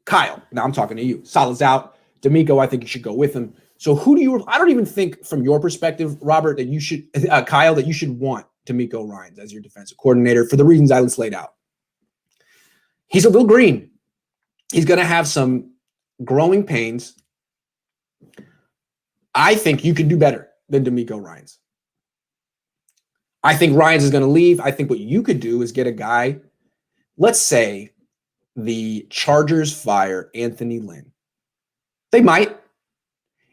Kyle, now I'm talking to you. Saleh's out. D'Amico, I think you should go with him. So who do you, I don't even think from your perspective, Robert, that you should, Kyle, that you should want D'Amico Ryans as your defensive coordinator for the reasons I just laid out. He's a little green. He's going to have some growing pains. I think you can do better than D'Amico Ryans. I think Ryans is going to leave. I think what you could do is get a guy, let's say the Chargers fire Anthony Lynn. They might.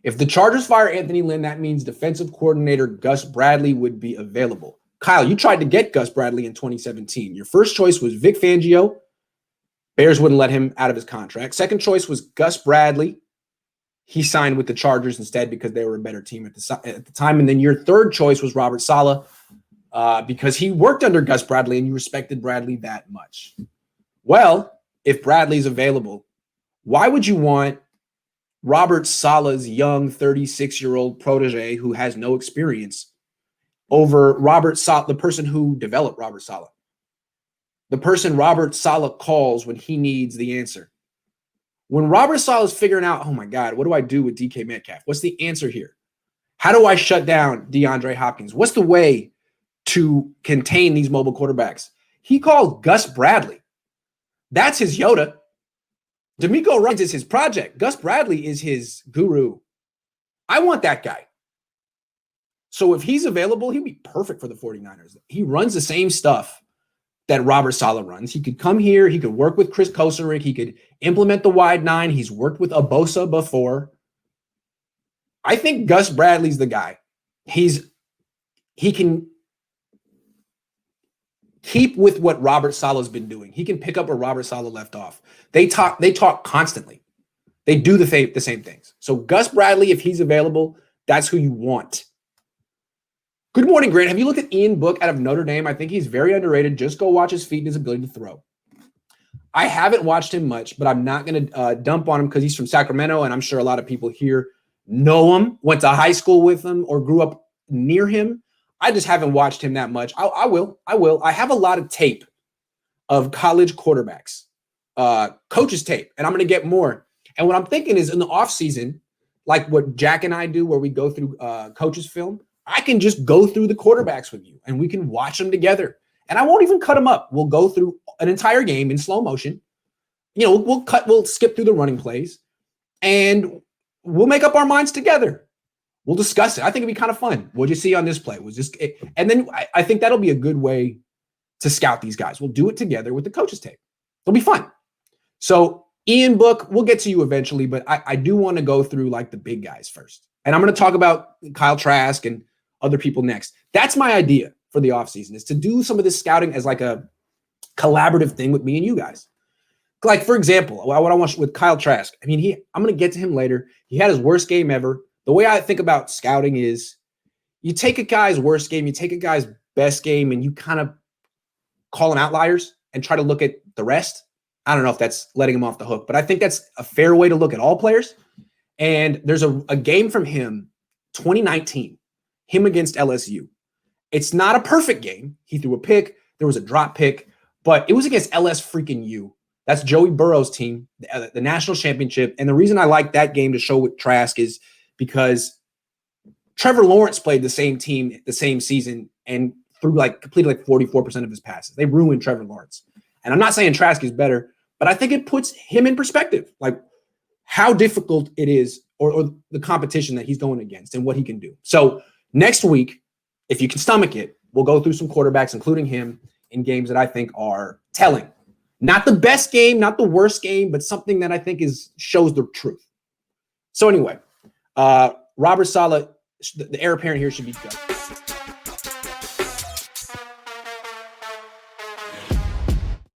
If the Chargers fire Anthony Lynn, that means defensive coordinator Gus Bradley would be available. Kyle, you tried to get Gus Bradley in 2017. Your first choice was Vic Fangio. Bears wouldn't let him out of his contract. Second choice was Gus Bradley. He signed with the Chargers instead because they were a better team at the time. And then your third choice was Robert Saleh because he worked under Gus Bradley and you respected Bradley that much. Well, if Bradley's available, why would you want Robert Saleh's young 36-year-old protege who has no experience over Robert Saleh, the person who developed Robert Saleh, the person Robert Saleh calls when he needs the answer? When Robert Saleh is figuring out, oh my God, what do I do with DK Metcalf? What's the answer here? How do I shut down DeAndre Hopkins? What's the way to contain these mobile quarterbacks? He called Gus Bradley. That's his Yoda. D'Amico Ryans is his project. Gus Bradley is his guru. I want that guy. So if he's available, he'd be perfect for the 49ers. He runs the same stuff that Robert Saleh runs. He could come here. He could work with Chris Kosarick. He could implement the wide nine. He's worked with Abosa before. I think Gus Bradley's the guy. He can keep with what Robert Saleh's been doing. He can pick up where Robert Saleh left off. They talk constantly. They do the same things. So Gus Bradley, if he's available, that's who you want. Good morning, Grant. Have you looked at Ian Book out of Notre Dame? I think he's very underrated. Just go watch his feet and his ability to throw. I haven't watched him much, but I'm not going to dump on him because he's from Sacramento, and I'm sure a lot of people here know him, went to high school with him, or grew up near him. I just haven't watched him that much. I will. I have a lot of tape of college quarterbacks, coaches tape, and I'm going to get more. And what I'm thinking is in the offseason, like what Jack and I do where we go through coaches film, I can just go through the quarterbacks with you and we can watch them together. And I won't even cut them up. We'll go through an entire game in slow motion. You know, we'll skip through the running plays and we'll make up our minds together. We'll discuss it. I think it'd be kind of fun. What'd you see on this play? And then I think that'll be a good way to scout these guys. We'll do it together with the coaches tape. It'll be fun. So Ian Book, we'll get to you eventually, but I do want to go through like the big guys first. And I'm going to talk about Kyle Trask and other people next. That's my idea for the offseason, is to do some of this scouting as like a collaborative thing with me and you guys. Like, for example, what I want with Kyle Trask, I mean, I'm going to get to him later. He had his worst game ever. The way I think about scouting is you take a guy's worst game, you take a guy's best game, and you kind of call them outliers and try to look at the rest. I don't know if that's letting him off the hook, but I think that's a fair way to look at all players. And there's a game from him, 2019, him against LSU. It's not a perfect game. He threw a pick. There was a drop pick, but it was against LS freaking U. That's Joey Burrow's team, the national championship. And the reason I like that game to show with Trask is because Trevor Lawrence played the same team the same season and completed 44% of his passes. They ruined Trevor Lawrence. And I'm not saying Trask is better, but I think it puts him in perspective, like how difficult it is or the competition that he's going against and what he can do. So next week, if you can stomach it, we'll go through some quarterbacks, including him, in games that I think are telling. Not the best game, not the worst game, but something that I think shows the truth. So anyway, Robert Saleh, the heir apparent here should be good.